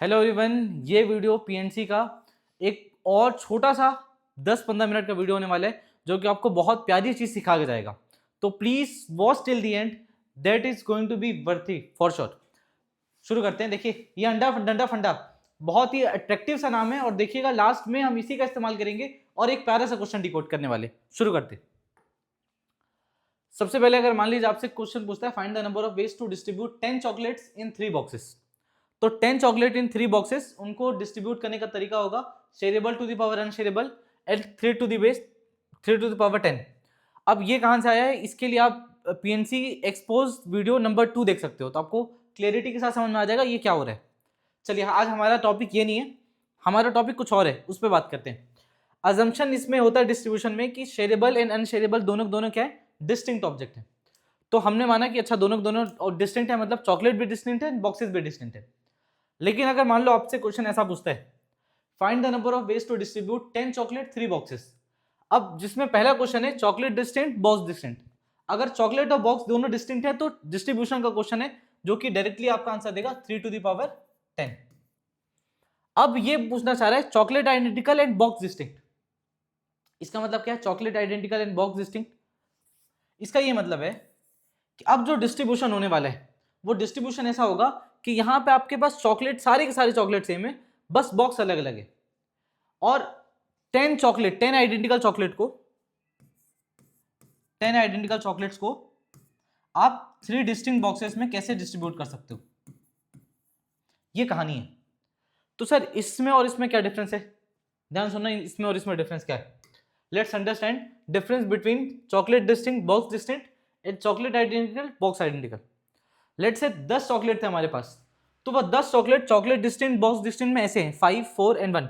Hello everyone, ये video PNC का एक और छोटा सा 10-15 मिनट का वीडियो होने वाला है जो कि आपको बहुत प्यारी चीज सिखा के जाएगा। तो please watch till the end, that is going to be worthy for sure. शुरू करते हैं। देखिए, ये अंडा डंडा फंडा बहुत ही अट्रैक्टिव सा नाम है और देखिएगा लास्ट में हम इसी का इस्तेमाल करेंगे और एक प्यारा सा क्वेश्चन डिकोड करने वाले। शुरू करते हैं। सबसे पहले अगर मान लीजिए आपसे क्वेश्चन पूछता है find the number of ways to distribute 10 chocolates in 3 boxes. तो 10 चॉकलेट इन 3 बॉक्सेस, उनको डिस्ट्रीब्यूट करने का तरीका होगा shareable to the power unshareable and 3 to the base 3 to the power 10। अब ये कहां से आया है, इसके लिए आप पीएनसी एक्सपोज वीडियो नंबर 2 देख सकते हो तो आपको क्लियरिटी के साथ समझ में आ जाएगा ये क्या हो रहा है। चलिए, आज हमारा टॉपिक ये नहीं है, हमारा टॉपिक कुछ और है, उस पर बात करते हैं। अजम्पशन इसमें होता है डिस्ट्रीब्यूशन में कि शेयरेबल एंड अनशेयरेबल दोनों दोनों क्या है, डिस्टिंक्ट ऑब्जेक्ट है। तो हमने माना कि अच्छा दोनों दोनों डिस्टिंक्ट है, मतलब चॉकलेट भी डिस्टिंक्ट है, बॉक्सेस भी डिस्टिंक्ट है। लेकिन अगर मान लो आपसे क्वेश्चन ऐसा पूछता है find the number of ways to distribute 10 chocolate 3 boxes. अब जिसमें पहला क्वेश्चन है चॉकलेट डिस्टिंक्ट बॉक्स डिस्टिंक्ट, अगर चॉकलेट और बॉक्स दोनों डिस्टिंक्ट है तो डिस्ट्रीब्यूशन का क्वेश्चन है जो कि डायरेक्टली आपका आंसर देगा 3 टू द पावर 10। अब ये पूछना चाह रहा है chocolate identical and box distinct. इसका मतलब क्या है chocolate identical and box distinct? इसका ये मतलब है कि अब जो डिस्ट्रीब्यूशन होने वाला है वो डिस्ट्रीब्यूशन ऐसा होगा कि यहां पे आपके पास चॉकलेट सारे के सारे चॉकलेट सेम है, बस बॉक्स अलग अलग है। और 10 आइडेंटिकल चॉकलेट को 10 आइडेंटिकल चॉकलेट्स को आप 3 डिस्टिंक्ट बॉक्सेस में कैसे डिस्ट्रीब्यूट कर सकते हो, ये कहानी है। तो सर इसमें और इसमें क्या डिफरेंस है, ध्यान सुनना, इसमें और इसमें डिफरेंस क्या है। Let's understand difference between chocolate distinct box distinct and chocolate identical box identical. Let's say 10 chocolate थे हमारे पास, तो वह 10 chocolate chocolate distinct box distinct में ऐसे हैं 5, 4 and 1।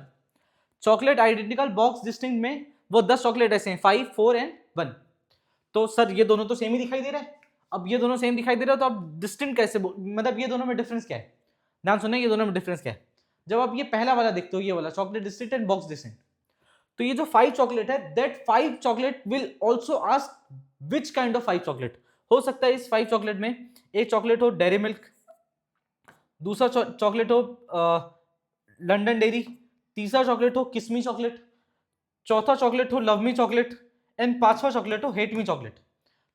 Chocolate identical box distinct में वो 10 चॉकलेट ऐसे हैं 5, 4 एंड 1। तो सर ये दोनों तो सेम ही दिखाई दे रहा है। अब ये दोनों सेम दिखाई दे रहा है तो आप डिस्टिंक्ट कैसे मतलब ये दोनों में डिफरेंस क्या है, ध्यान सुनना, ये दोनों में डिफरेंस क्या है। जब आप ये पहला वाला देखते हो, ये वाला chocolate distinct and box distinct, तो ये जो 5 चॉकलेट है that 5 chocolate will also ask which kind of 5 chocolate. हो सकता है इस 5 चॉकलेट में एक चॉकलेट हो डेयरी मिल्क, दूसरा चॉकलेट हो लंदन डेयरी, तीसरा चॉकलेट हो किस्मी चॉकलेट, चौथा चॉकलेट हो लव मी चॉकलेट एंड पांचवा चॉकलेट हो हेट मी चॉकलेट।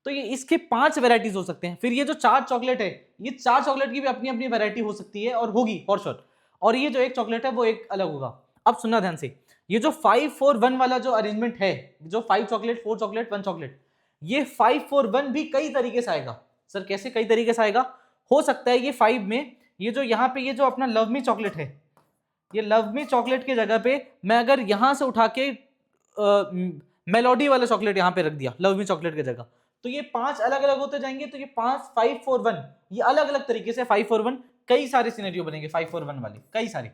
तो ये इसके 5 वेराइटीज हो सकते हैं। फिर ये जो 4 चॉकलेट है, ये 4 चॉकलेट की भी अपनी अपनी वेराइटी हो सकती है और होगी फॉर श्योर। और ये जो एक चॉकलेट है वो एक अलग होगा। अब सुनना ध्यान से, ये जो 5, 4, 1 वाला जो अरेंजमेंट है, जो 5 चॉकलेट 4 चॉकलेट 1 चॉकलेट, ये 5, 4, 1 भी कई तरीके से आएगा। सर कैसे कई तरीके से आएगा? हो सकता है ये 5 में ये जो यहाँ पे ये जो अपना लव मी चॉकलेट है, ये लव मी चॉकलेट की जगह पे मैं अगर यहां से उठा के मेलोडी वाला चॉकलेट यहां पे रख दिया लव मी चॉकलेट की जगह, तो ये 5 अलग अलग होते जाएंगे। तो ये 5, 5, 4, 1 ये अलग अलग तरीके से 5, 4, 1 कई सारे सिनेरियो बनेंगे 5, 4, 1 वाले, कई सारे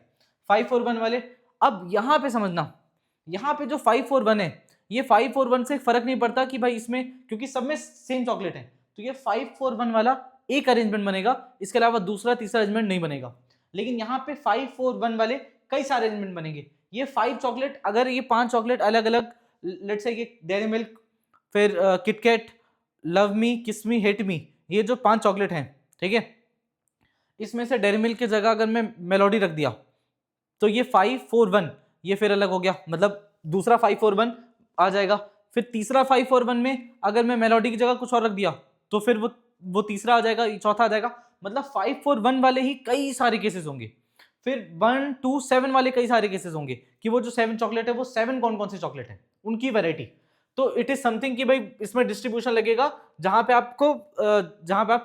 5, 4, 1 वाले। अब यहां पे समझना, यहां पे जो 5, 4, 1 है, ये 5, 4, 1 से फर्क नहीं पड़ता कि भाई इसमें, क्योंकि सब में सेम चॉकलेट है, तो ये 5, 4, 1 वाला एक अरेंजमेंट बनेगा, इसके अलावा दूसरा तीसरा अरेंजमेंट नहीं बनेगा। लेकिन यहाँ पे 5, 4, 1 वाले कई सारे अरेंजमेंट बनेंगे। ये 5 चॉकलेट, अगर ये 5 चॉकलेट अलग अलग, लेट्स से ये डेयरी मिल्क, फिर किटकैट, लव मी, किस मी, हेट मी, ये जो 5 चॉकलेट हैं, ठीक है, इसमें से डेयरी मिल्क की जगह अगर मैं मेलोडी रख दिया तो ये 5, 4, 1 ये फिर अलग हो गया, मतलब दूसरा 5, 4, 1 आ जाएगा। फिर तीसरा 5, 4, 1 में अगर मैं मेलोडी की जगह कुछ और रख दिया तो फिर वो तीसरा आ जाएगा, चौथा आ जाएगा। मतलब 5, 4, 1 वाले ही कई सारे केसेस होंगे। फिर 1, 2, 7 वाले कई सारे केसेस होंगे कि वो जो 7 चॉकलेट है वो 7 कौन कौन से चॉकलेट है, उनकी वैरायटी। तो इट इज समथिंग कि भाई इसमें डिस्ट्रीब्यूशन लगेगा जहां पे आप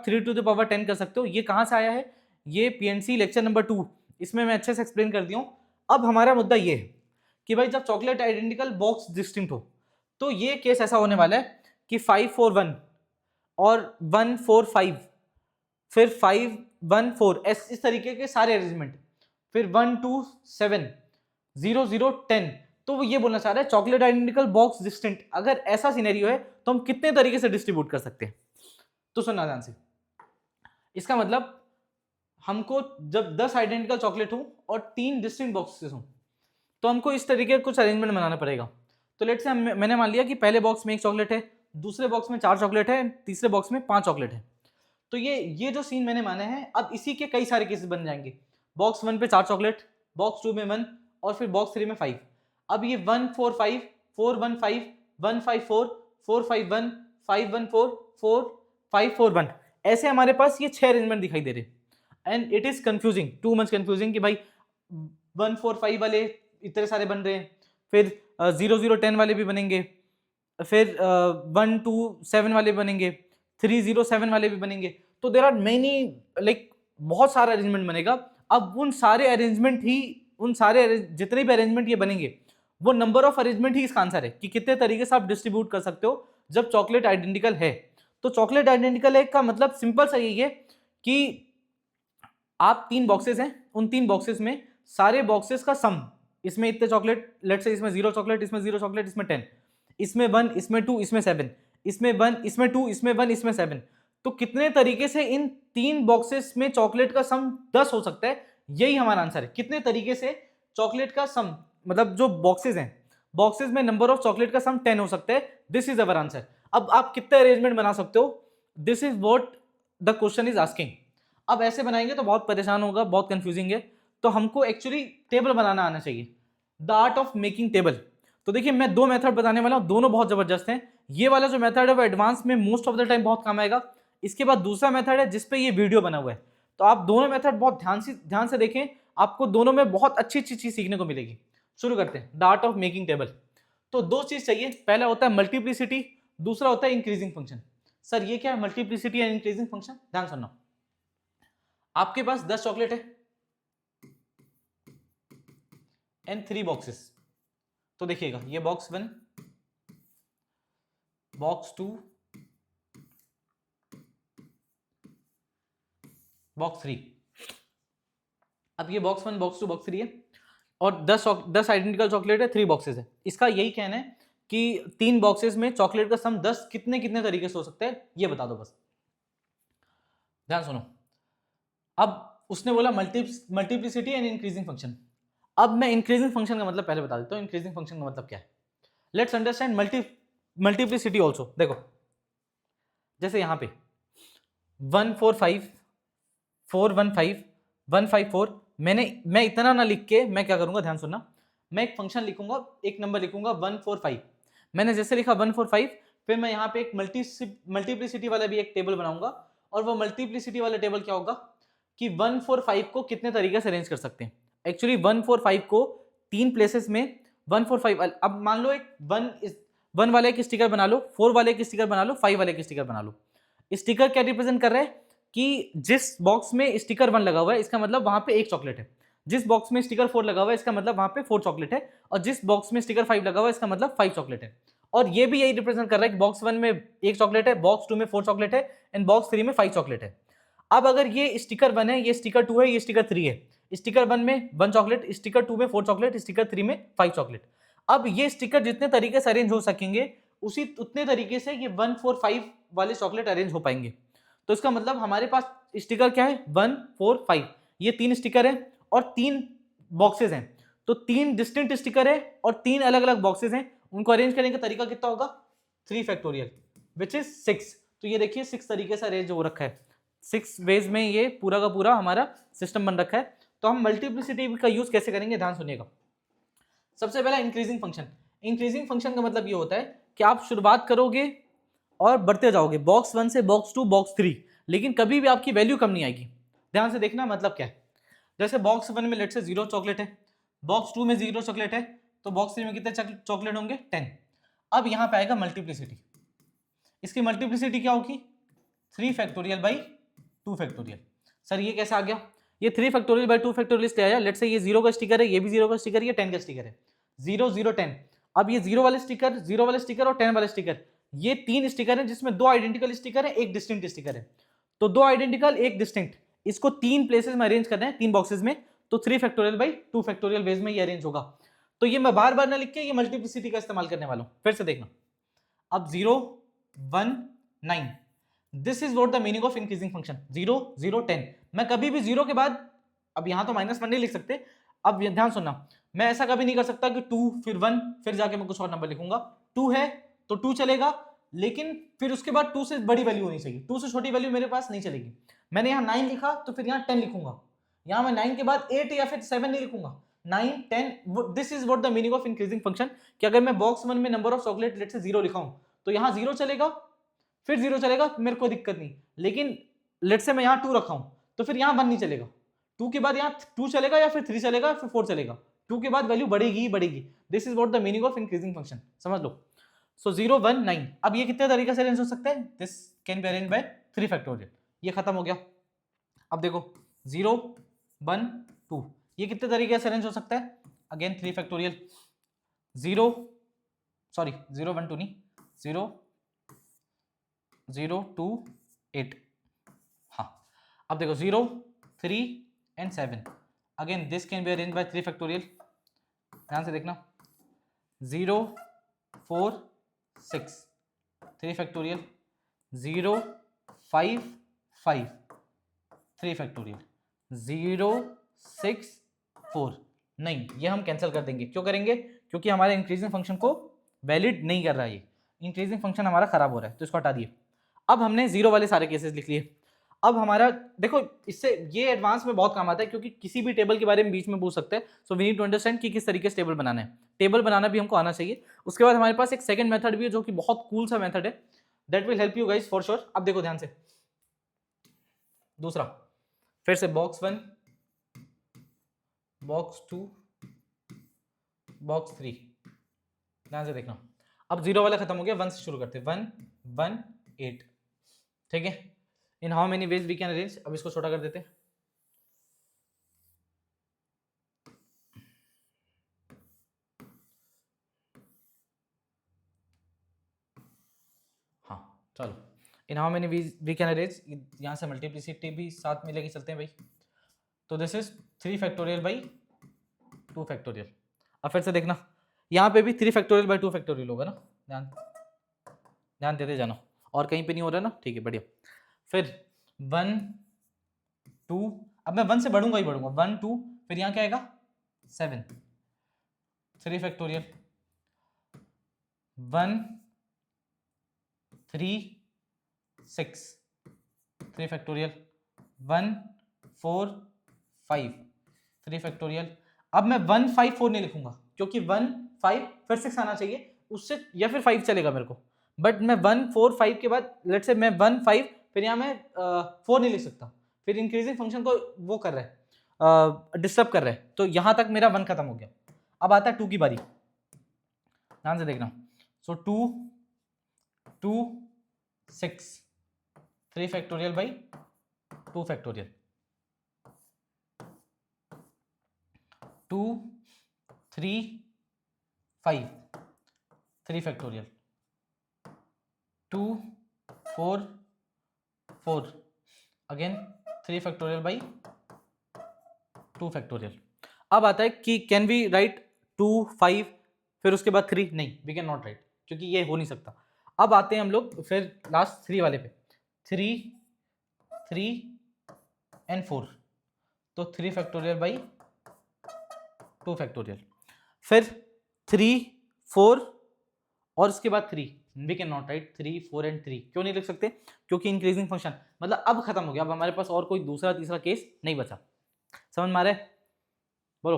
3 टू द पावर 10 कर सकते हो। ये कहां से आया है, ये पीएनसी लेक्चर नंबर 2, इसमें मैं अच्छे से एक्सप्लेन कर दिया हूं। अब हमारा मुद्दा ये है कि भाई जब चॉकलेट आइडेंटिकल बॉक्स डिस्टिंक्ट हो तो ये केस ऐसा होने वाला है कि 5, 4, 1 और 1, 4, 5, फिर 5, 1, 4 इस तरीके के सारे अरेंजमेंट, फिर 1, 2, 7, 0, 0, 10। तो वो ये बोलना चाह रहा है चॉकलेट आइडेंटिकल बॉक्स डिस्टिंक्ट अगर ऐसा सिनेरियो है तो हम कितने तरीके से डिस्ट्रीब्यूट कर सकते हैं। तो सुनना ध्यान से, इसका मतलब हमको जब 10 आइडेंटिकल चॉकलेट हो और 3 डिस्टिंक्ट बॉक्सेस हो तो हमको इस तरीके का कुछ अरेंजमेंट बनाना पड़ेगा। तो लेट्स से मैंने मान लिया कि पहले बॉक्स में 1 चॉकलेट है, दूसरे बॉक्स में 4 चॉकलेट है, तीसरे बॉक्स में 5 चॉकलेट है। तो ये जो सीन मैंने माने हैं, अब इसी के कई सारे केसेस बन जाएंगे। बॉक्स 1 पे 4 चॉकलेट, बॉक्स 2 में 1 और फिर बॉक्स 3 में 5। अब ये 1 4 5 4 1 5 1 5 4 4 5 1 5 1 4 4 5 4 1, ऐसे हमारे पास ये 6 अरेंजमेंट दिखाई दे रहे। And it is confusing, too much confusing कि भाई 1 4 5 वाले इतने सारे बन रहे हैं, फिर 0 0 10 वाले भी बनेंगे, फिर 1 2 7 वाले बनेंगे, 3 0 7 वाले भी बनेंगे। तो देर आर मेनी, लाइक बहुत सारा अरेंजमेंट बनेगा। अब उन सारे अरेंजमेंट ही, उन सारे जितने भी अरेंजमेंट ये बनेंगे, वो नंबर ऑफ अरेंजमेंट ही इसका आंसर है कि कितने तरीके से आप डिस्ट्रीब्यूट कर सकते हो जब चॉकलेट आइडेंटिकल है। तो चॉकलेट आइडेंटिकल है का मतलब सिंपल सा यही है कि आप 3 बॉक्सेस हैं, उन 3 बॉक्सेस में सारे बॉक्सेस का सम, इसमें इतने चॉकलेट, लेट्स से इसमें 0 चॉकलेट, इसमें 0 चॉकलेट, इसमें 10, इसमें 1, इसमें 2, इसमें 7, इसमें 1, इसमें 2, इसमें 1, इसमें 7। तो कितने तरीके से इन 3 बॉक्सेस में चॉकलेट का सम 10 हो सकता है, यही हमारा आंसर है। कितने तरीके से चॉकलेट का सम, मतलब जो बॉक्सेस हैं, बॉक्सेस में नंबर ऑफ चॉकलेट का सम 10 हो सकता है, दिस इज अवर आंसर। अब आप कितने अरेंजमेंट बना सकते हो, this is what the question is asking. अब ऐसे बनाएंगे तो बहुत परेशान होगा, बहुत कंफ्यूजिंग है। तो हमको एक्चुअली टेबल बनाना आना चाहिए, the art of making table. तो देखिए मैं 2 मेथड बताने वाला हूं, दोनों बहुत जबरदस्त हैं। ये वाला जो मेथड है वो एडवांस में मोस्ट ऑफ द टाइम बहुत काम आएगा। इसके बाद दूसरा मेथड है जिसपे ये वीडियो बना हुआ है। तो आप दोनों मेथड बहुत ध्यान से देखें, आपको दोनों में बहुत अच्छी चीज सीखने को मिलेगी। शुरू करते हैं, the art of making table. तो 2 चीज चाहिए, पहला होता है मल्टीप्लिसिटी, दूसरा होता है इंक्रीजिंग फंक्शन। सर ये क्या है मल्टीप्लिसिटी एंड इंक्रीजिंग फंक्शन? ध्यान सुनना, आपके पास 10 चॉकलेट है एंड 3 बॉक्सेस। तो देखिएगा ये बॉक्स 1, बॉक्स 2, बॉक्स 3। अब ये बॉक्स 1, बॉक्स 2, बॉक्स 3 है और 10 आइडेंटिकल चॉकलेट है, 3 बॉक्सेस है। इसका यही कहना है कि 3 बॉक्सेस में चॉकलेट का सम 10 कितने कितने तरीके से हो सकता है, ये बता दो बस। ध्यान सुनो, अब उसने बोला मल्टीप्लिसिटी एंड इंक्रीजिंग फंक्शन। अब मैं इंक्रीजिंग फंक्शन का मतलब पहले बता देता हूं। इंक्रीजिंग फंक्शन का मतलब क्या है, लेट्स अंडरस्टैंड मल्टीप्लिसिटी ऑल्सो। देखो जैसे यहां पे 1 4 5 4 1 5 1 5 4, मैं इतना ना लिख के मैं क्या करूंगा, ध्यान सुनना, मैं एक फंक्शन लिखूंगा, एक नंबर लिखूंगा 1 4 5। मैंने जैसे लिखा 1 4 5, फिर मैं यहाँ पे एक मल्टीप्लिसिटी वाला भी एक टेबल बनाऊंगा। और वो मल्टीप्लिसिटी वाला टेबल क्या होगा कि 1 4 5 को कितने तरीके से अरेंज कर सकते हैं। एक्चुअली 1 4 5 को 3 प्लेसेस में 1 4 5, अब मान लो एक 1 वाले एक स्टिकर बना लो, 4 वाले एक स्टिकर बना लो, 5 वाले एक स्टिकर बना लो। स्टिकर क्या रिप्रेजेंट कर रहा है कि जिस बॉक्स में स्टिकर 1 लगा हुआ है इसका मतलब वहां पे एक चॉकलेट है, जिस बॉक्स में स्टिकर 4 लगा हुआ है इसका मतलब वहां पे 4 चॉकलेट है, और जिस बॉक्स में स्टिकर 5 लगा हुआ है इसका मतलब 5 चॉकलेट है। और ये भी यही रिप्रेजेंट कर रहा है कि बॉक्स 1 में एक चॉकलेट है, बॉक्स 2 में 4 चॉकलेट है एंड बॉक्स 3 में 5 चॉकलेट है। अब अगर ये स्टिकर 1 है, ये स्टिकर 2 है, ये स्टिकर 3 है, स्टिकर 1 में 1 चॉकलेट, स्टिकर 2 में 4 चॉकलेट, स्टिकर 3 में 5 चॉकलेट। अब ये स्टिकर जितने तरीके से अरेंज हो सकेंगे उसी उतने तरीके से ये 1 4 5 वाले चॉकलेट अरेंज हो पाएंगे। तो इसका मतलब हमारे पास स्टिकर क्या है 1 4 5, ये 3 स्टिकर है और 3 बॉक्सेस हैं। तो 3 डिस्टिंक्ट स्टिकर है और 3 अलग अलग बॉक्सेस हैं, उनको अरेंज करने का तरीका कितना होगा 3 फैक्टोरियल विच इज 6। तो ये देखिए 6 तरीके से अरेंज हो रखा है, 6 वेज में ये पूरा का पूरा हमारा सिस्टम बन रखा है। तो हम मल्टीप्लिसिटी का यूज कैसे करेंगे, ध्यान सुनिएगा। सबसे पहला इंक्रीजिंग फंक्शन। इंक्रीजिंग फंक्शन का मतलब ये होता है कि आप शुरुआत करोगे और बढ़ते जाओगे बॉक्स 1 से बॉक्स 2 बॉक्स 3, लेकिन कभी भी आपकी वैल्यू कम नहीं आएगी। ध्यान से देखना मतलब क्या है, जैसे बॉक्स 1 में लेट से 0 चॉकलेट है, बॉक्स 2 में 0 चॉकलेट है, तो बॉक्स 3 में कितने चॉकलेट होंगे 10। अब यहां पे आएगा मल्टीप्लिसिटी, इसकी मल्टीप्लिसिटी क्या होगी 3 फैक्टोरियल बाई 2 फैक्टोरियल। सर ये कैसे आ गया, ये 3 फैक्टोरियल बाई 2 फैक्टोरियल इसलिए आया, लेट से ये 0 का स्टिकर है, ये भी 0 का स्टिकर है, ये 10 का स्टिकर है, 0 0 10। अब ये 0 वाले स्टिकर, 0 वाले स्टिकर और 10 वाले स्टिकर, ये 3 स्टिकर है जिसमें 2 आइडेंटिकल स्टिकर है, एक डिस्टिंक्ट स्टिकर है। तो 2 आइडेंटिकल एक डिस्टिंक्ट, इसको 3 प्लेसेस में अरेंज करना है, 3 बॉक्सेस में, तो 3 फैक्टोरियल बाई 2 फैक्टोरियल वेज में ये अरेंज होगा। तो ये मैं बार बार ना लिख के ये मल्टीप्लिसिटी का इस्तेमाल करने वाला हूं, फिर से देखना। अब 0 1 9, this is what the meaning of increasing function. 0 0 10, मैं कभी भी 0 के बाद, अब यहां तो -1 नहीं लिख सकते, अब ध्यान सुनना, मैं ऐसा कभी नहीं कर सकता कि 2 फिर 1 फिर जाके मैं कुछ और नंबर लिखूंगा। 2 है तो 2 चलेगा, लेकिन फिर उसके बाद 2 से बड़ी वैल्यू होनी चाहिए, 2 से छोटी वैल्यू मेरे पास नहीं चलेगी। मैंने यहाँ 9 लिखा तो फिर यहाँ 10 लिखूंगा, यहाँ मैं 9 के बाद 8 या फिर 7 नहीं लिखूंगा, 9 10। This is what the meaning of increasing function, कि अगर मैं बॉक्स 1 में नंबर ऑफ चॉकलेट लेट से 0 लिखा हूं तो यहाँ 0 चलेगा, फिर 0 चलेगा, मेरे को दिक्कत नहीं। लेकिन लेट से मैं यहाँ 2 रखा हूं तो फिर यहाँ 1 नहीं चलेगा, 2 के बाद यहाँ 2 चलेगा या फिर 3 चलेगा, फिर 4 चलेगा, 2 के बाद वैल्यू बढ़ेगी ही बढ़ेगी। This is what the meaning of increasing function, समझ लो। सो 0 1 9। अब ये कितने तरीके से अरेंज हो सकता है? This can be arrange by 3 factorial. ये खत्म हो गया। अब देखो 0 1 2, ये कितने तरीके से अरेंज हो सकता है? Again 3 factorial. 0 सॉरी 0 1 2 नहीं, 0 0 2 8। हाँ, अब देखो 0 3 and 7, again this can be arrange by 3 factorial. ध्यान से देखना, 0 4 6 3 फैक्टोरियल, 0 5 5 3 फैक्टोरियल, 0 6 4। नहीं, ये हम कैंसिल कर देंगे। क्यों करेंगे? क्योंकि हमारे इंक्रीजिंग फंक्शन को वैलिड नहीं कर रहा है, ये इंक्रीजिंग फंक्शन हमारा खराब हो रहा है, तो इसको हटा दिए। अब हमने 0 वाले सारे केसेस लिख लिए। अब हमारा देखो, इससे ये एडवांस में बहुत काम आता है, क्योंकि किसी भी टेबल के बारे में बीच में पूछ सकते हैं। So we need to understand कि किस तरीके से टेबल बनाना है। टेबल बनाना भी हमको आना चाहिए। उसके बाद हमारे पास एक सेकंड मेथड भी है जो कि बहुत कूल सा मेथड है, that will help you guys for sure. अब देखो ध्यान से, दूसरा फिर से बॉक्स 1 बॉक्स 2 बॉक्स 3, ध्यान से देखना। अब 0 वाला खत्म हो गया, 1 से शुरू करते हैं। 1 1 8, ठीक है। In how many ways we can arrange. अब इसको छोटा कर देते हैं। हाँ चलो, in how many ways we can arrange. यहाँ से मल्टीप्लिसिटी भी साथ में लेके चलते हैं भाई। तो this is 3 factorial by 2 factorial. अब फिर से देखना, यहाँ पे भी 3 फैक्टोरियल बाई 2 फैक्टोरियल होगा ना, ध्यान ध्यान देते जाना। और कहीं पे नहीं हो रहा ना, ठीक है बढ़िया। फिर 1 2, अब मैं 1 से बढ़ूंगा ही बढ़ूंगा, 1 2, फिर यहाँ क्या आएगा 7 3 फैक्टोरियल, 1 3 6 3 फैक्टोरियल, 1 4 5 3 फैक्टोरियल। अब मैं 1 5 4 नहीं लिखूंगा, क्योंकि 1 5 फिर 6 आना चाहिए उससे, या फिर 5 चलेगा मेरे को। बट मैं 1 4 5 के बाद लेट से मैं 1 5, फिर यहाँ मैं 4 नहीं लिख सकता, फिर इंक्रीजिंग फंक्शन को वो कर रहा है, डिस्टर्ब कर रहा है। तो यहाँ तक मेरा 1 खत्म हो गया। अब आता है 2 की बारी, ध्यान से देखना। सो 2 2 6 3 factorial by 2 factorial, 2 3 5 3 factorial, 2 4 4 again 3 factorial by 2 factorial. अब आता है कि कैन वी राइट 2 5 फिर उसके बाद 3? नहीं, वी कैन नॉट राइट, क्योंकि ये हो नहीं सकता। अब आते हैं हम लोग फिर लास्ट 3 वाले पे, 3 3 एंड 4, तो 3 फैक्टोरियल बाई 2 फैक्टोरियल, फिर 3 4 और उसके बाद 3। We can not write 3 4 and 3। क्यों नहीं लिख सकते? क्योंकि इंक्रीजिंग फंक्शन, मतलब अब खत्म हो गया। अब हमारे पास और कोई दूसरा तीसरा केस नहीं बचा। समझ में आ रहा है? बोलो।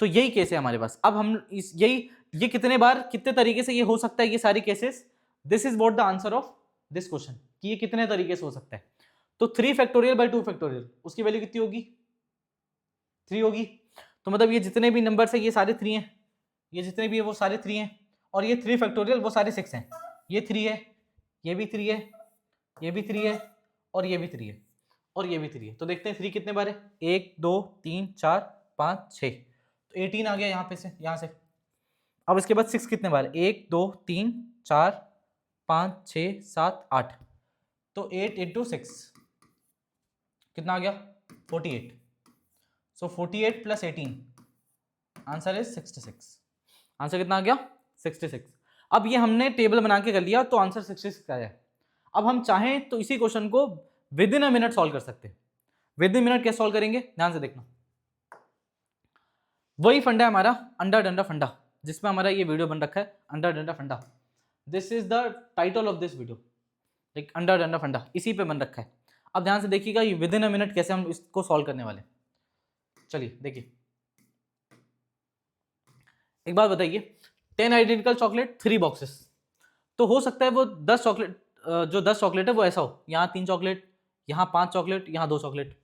तो यही केस है हमारे पास। अब हम इस ये कितने बार कितने तरीके से ये हो सकता है, ये सारी cases. This is what the answer of this question, कि ये कितने तरीके से हो सकता है। तो 3 फैक्टोरियल बाई 2 फैक्टोरियल, उसकी वैल्यू कितनी होगी? 3 होगी। तो मतलब ये जितने भी नंबर्स है ये सारे 3 हैं, ये जितने भी है वो सारे 3 हैं, और ये 3 फैक्टोरियल वो सारे 6 हैं। ये 3 है, ये भी 3 है, ये भी 3 है, और ये भी 3 है, और ये भी 3 है। तो देखते हैं 3 कितने बार है। 1 2 3 4 5 6, तो 18 आ गया यहाँ पे से, यहाँ से। अब इसके बाद 6 कितने बार? 1 2 3 4 5 6 7 8, तो 8 इंटू 6 कितना आ गया? 48। सो 48 प्लस 18, आंसर इज 66। आंसर कितना आ गया? 66। अब ये हमने टेबल बना के कर लिया, तो आंसर 66 आया। अब हम चाहें तो इसी क्वेश्चन को with in a minute solve कर सकते हैं। विद इन मिनट कैसे सॉल्व करेंगे? ध्यान से देखना। वही फंडा है हमारा, अंडा डंडा फंडा, जिसमें हमारा ये वीडियो बन रखा है, अंडा डंडा फंडा। This is the title of this video, like अंडा डंडा फंडा, इसी पे बन रखा है। अब ध्यान से देखिएगा, ये विद इन अ मिनट कैसे हम इसको सॉल्व करने वाले। चलिए देखिए, एक बात बताइए, 10 आइडेंटिकल चॉकलेट 3 बॉक्सेस, तो हो सकता है वो 10 चॉकलेट, जो 10 चॉकलेट है वो ऐसा हो, यहाँ 3 चॉकलेट, यहाँ 5 चॉकलेट, यहाँ 2 चॉकलेट।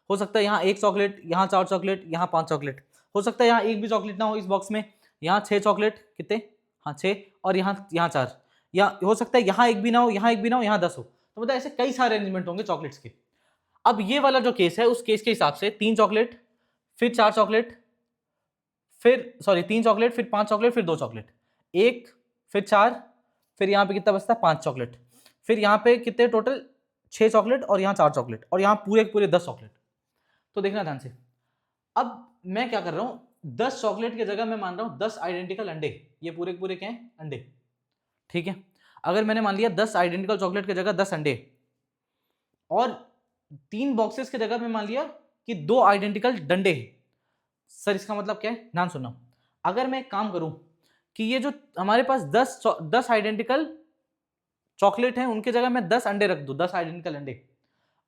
हो सकता है यहाँ 1 चॉकलेट, यहाँ 4 चॉकलेट, यहाँ 5 चॉकलेट। हो सकता है यहाँ एक भी चॉकलेट ना हो इस बॉक्स में, यहाँ 6 चॉकलेट, कितने, हाँ 6, और यहाँ 4, या हो सकता है यहाँ एक भी ना हो, यहाँ एक भी ना हो, यहाँ 10 हो। तो मतलब ऐसे कई सारे अरेंजमेंट होंगे चॉकलेट्स के। अब ये वाला जो केस है, उस केस के हिसाब से 3 चॉकलेट, फिर 4 चॉकलेट, फिर सॉरी 3 चॉकलेट, फिर 5 चॉकलेट, फिर 2 चॉकलेट, 1, फिर 4, फिर यहाँ पे कितना बचता है 5 चॉकलेट, फिर यहाँ पे कितने टोटल 6 चॉकलेट, और यहाँ 4 चॉकलेट, और यहाँ पूरे पूरे 10 चॉकलेट। तो देखना ध्यान से, अब मैं क्या कर रहा हूँ, 10 चॉकलेट की जगह मैं मान रहा हूँ 10 आइडेंटिकल अंडे, ये पूरे पूरे क्या हैं, अंडे, ठीक है। अगर मैंने मान लिया 10 आइडेंटिकल चॉकलेट की जगह 10 अंडे, और 3 बॉक्सेस की जगह मैं मान लिया कि 2 आइडेंटिकल डंडे, सर इसका मतलब क्या है, ध्यान सुनना। अगर मैं एक काम करूं कि ये जो हमारे पास 10 आइडेंटिकल चॉकलेट हैं, उनके जगह मैं 10 अंडे रख दूं, 10 आइडेंटिकल अंडे,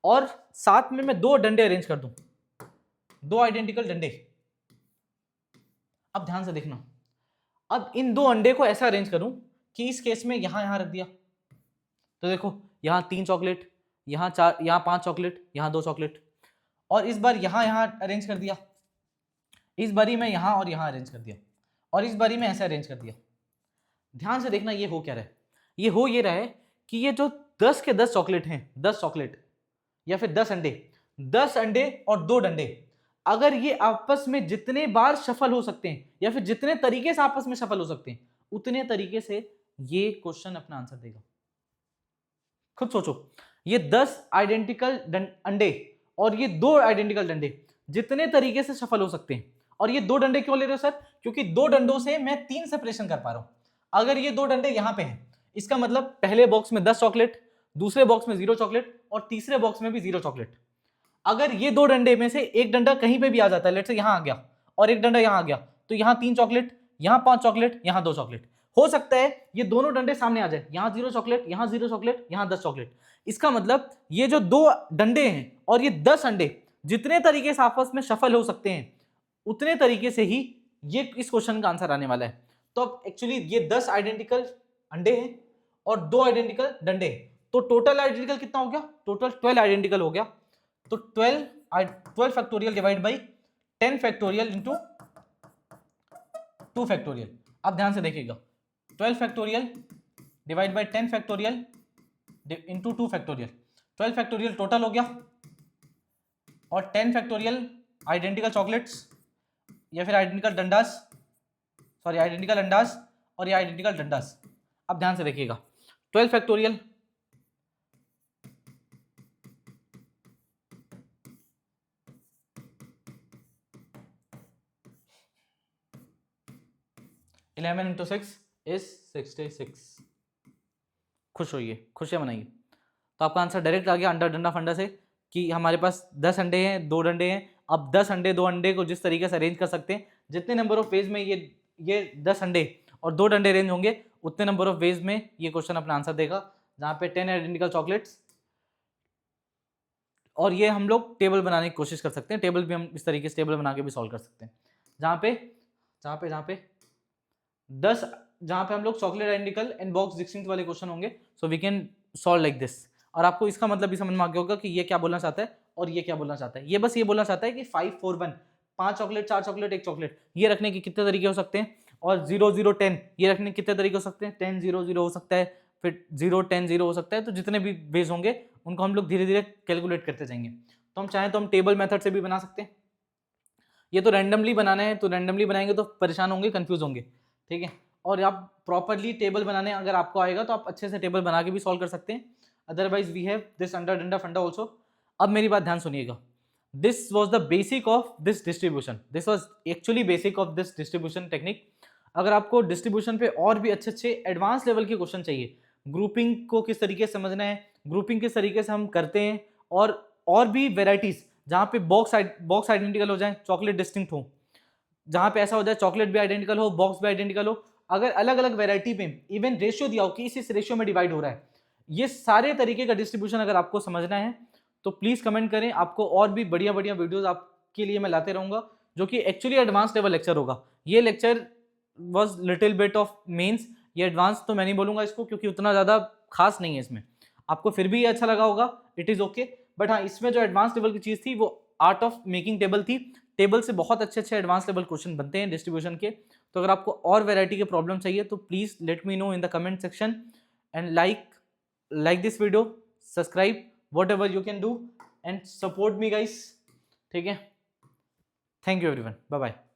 और साथ में मैं 2 डंडे अरेंज कर दूं, 2 आइडेंटिकल डंडे। अब ध्यान से देखना, अब इन 2 अंडे को ऐसा अरेंज करूं कि इस केस में यहां रख दिया, तो देखो यहां 3 चॉकलेट, यहां 4, यहां 5 चॉकलेट, यहां 2 चॉकलेट, और इस बार यहां अरेंज कर दिया, इस बारी में यहां और यहां अरेंज कर दिया, और इस बारी में ऐसे अरेंज कर दिया। ध्यान से देखना, ये हो क्या रहा है, ये हो ये रहा है कि ये जो 10 के 10 चॉकलेट हैं, 10 चॉकलेट या फिर 10 अंडे, 10 अंडे और 2 डंडे, अगर ये आपस में जितने बार सफल हो सकते हैं, या फिर जितने तरीके से आपस में सफल हो सकते हैं, उतने तरीके से ये क्वेश्चन अपना आंसर देगा। खुद सोचो, ये 10 आइडेंटिकल अंडे और ये 2 आइडेंटिकल डंडे जितने तरीके से सफल हो सकते हैं, और ये 2 डंडे क्यों ले रहे हो सर, क्योंकि 2 डंडों से मैं 3 सेपरेशन कर पा रहा हूं। अगर ये 2 डंडे यहां पे हैं, इसका मतलब पहले बॉक्स में 10 चॉकलेट, दूसरे बॉक्स में 0 चॉकलेट, और तीसरे बॉक्स में भी 0 चॉकलेट। अगर ये 2 डंडे में से एक डंडा कहीं पे भी आ जाता है, लेट्स से यहां आ गया और एक डंडा यहां आ गया, तो यहां 3 चॉकलेट, यहां 5 चॉकलेट, यहां 2 चॉकलेट। हो सकता है ये दोनों डंडे सामने आ जाए, यहां 0 चॉकलेट, यहां 0 चॉकलेट, यहां 10 चॉकलेट। इसका मतलब ये जो 2 डंडे हैं और ये 10 अंडे जितने तरीके से आपस में सफल हो सकते हैं, उतने तरीके से ही ये इस क्वेश्चन का आंसर आने वाला है। तो अब एक्चुअली ये 10 आइडेंटिकल अंडे हैं और 2 आइडेंटिकल डंडे, तो टोटल आइडेंटिकल कितना हो गया, टोटल 12 आइडेंटिकल हो गया। तो 12 factorial divide by 10 factorial into 2 factorial. अब ध्यान से देखिएगा, 12 factorial divide by 10 factorial into 2 factorial, 12 factorial total हो गया, और 10 फैक्टोरियल आइडेंटिकल चॉकलेट्स या फिर आइडेंटिकल डंडास, सॉरी आइडेंटिकल अंडास, और ये आइडेंटिकल डंडास। अब ध्यान से देखिएगा, 12 फैक्टोरियल इलेवन इंटू 6 इज 66। खुश होइए, खुशियां मनाइए। तो आपका आंसर डायरेक्ट आ गया अंडा डंडा फंडा से, कि हमारे पास 10 अंडे हैं, 2 डंडे हैं। अब 10 अंडे 2 अंडे को जिस तरीके से अरेंज कर सकते हैं, जितने नंबर ऑफ वेज में ये 10 अंडे और 2 डंडे अरेंज होंगे, उतने नंबर ऑफ वेज में ये क्वेश्चन अपना आंसर देगा। जहाँ पे 10 आइडेंटिकल चॉकलेट्स, और ये हम लोग टेबल बनाने की कोशिश कर सकते हैं, टेबल भी हम इस तरीके से टेबल बना के भी सॉल्व कर सकते हैं। जहाँ पे 10, जहाँ पे हम लोग chocolate identical and box distinct वाले क्वेश्चन होंगे, so we can solve like this. और आपको इसका मतलब भी समझ में आ गया होगा कि ये क्या बोलना चाहता है और ये क्या बोलना चाहता है। ये बस ये बोलना चाहता है कि 5 4 1, 5 चॉकलेट, 4 चॉकलेट, 1 चॉकलेट, ये रखने के कितने तरीके हो सकते हैं, और 0 0 10 ये रखने के कितने तरीके हो सकते हैं, 10 0 0 हो सकता है, फिर 0 10 0 हो सकता है। तो जितने भी बेस होंगे उनको हम लोग धीरे धीरे कैलकुलेट करते जाएंगे। तो हम चाहें तो हम टेबल मेथड से भी बना सकते हैं। ये तो रैंडमली बनाना है, तो रैंडमली बनाएंगे तो परेशान होंगे, कंफ्यूज होंगे, ठीक है। और आप प्रॉपरली टेबल बनाने अगर आपको आएगा तो आप अच्छे से टेबल बना के भी सॉल्व कर सकते हैं। अदरवाइज वी हैव दिस अंडा डंडा फंडा ऑल्सो। अब मेरी बात ध्यान सुनिएगा, this was the basic of this distribution, this was actually basic of this distribution technique. अगर आपको डिस्ट्रीब्यूशन पे और भी अच्छे अच्छे एडवांस लेवल के क्वेश्चन चाहिए, ग्रुपिंग को किस तरीके से समझना है, ग्रुपिंग किस तरीके से हम करते हैं, और भी वेराइटीज जहाँ पे बॉक्स आइडेंटिकल हो जाए, चॉकलेट डिस्टिंक्ट हो, जहाँ पे ऐसा हो जाए चॉकलेट भी आइडेंटिकल हो, बॉक्स भी आइडेंटिकल हो, अगर अलग अलग वेराइटी पे इवन रेशियो दिया हो कि इस रेशियो में डिवाइड हो रहा है, ये सारे तरीके का डिस्ट्रीब्यूशन अगर आपको समझना है तो प्लीज कमेंट करें। आपको और भी बढ़िया बढ़िया वीडियोस आप आपके लिए मैं लाते रहूंगा, जो कि एक्चुअली एडवांस लेवल लेक्चर होगा। ये lecture was little bit of mains, ये एडवांस तो मैं नहीं बोलूंगा इसको, क्योंकि उतना ज़्यादा खास नहीं है इसमें। आपको फिर भी ये अच्छा लगा होगा, इट इज़ ओके। बट हाँ, इसमें जो एडवांस लेवल की चीज़ थी वो आर्ट ऑफ मेकिंग टेबल थी। टेबल से बहुत अच्छे अच्छे एडवांस लेवल क्वेश्चन बनते हैं डिस्ट्रीब्यूशन के। तो अगर आपको और वैरायटी के प्रॉब्लम चाहिए तो please let me know in the comment section, and like this video, subscribe whatever you can do, and support me guys. ठीक है, thank you everyone, bye bye.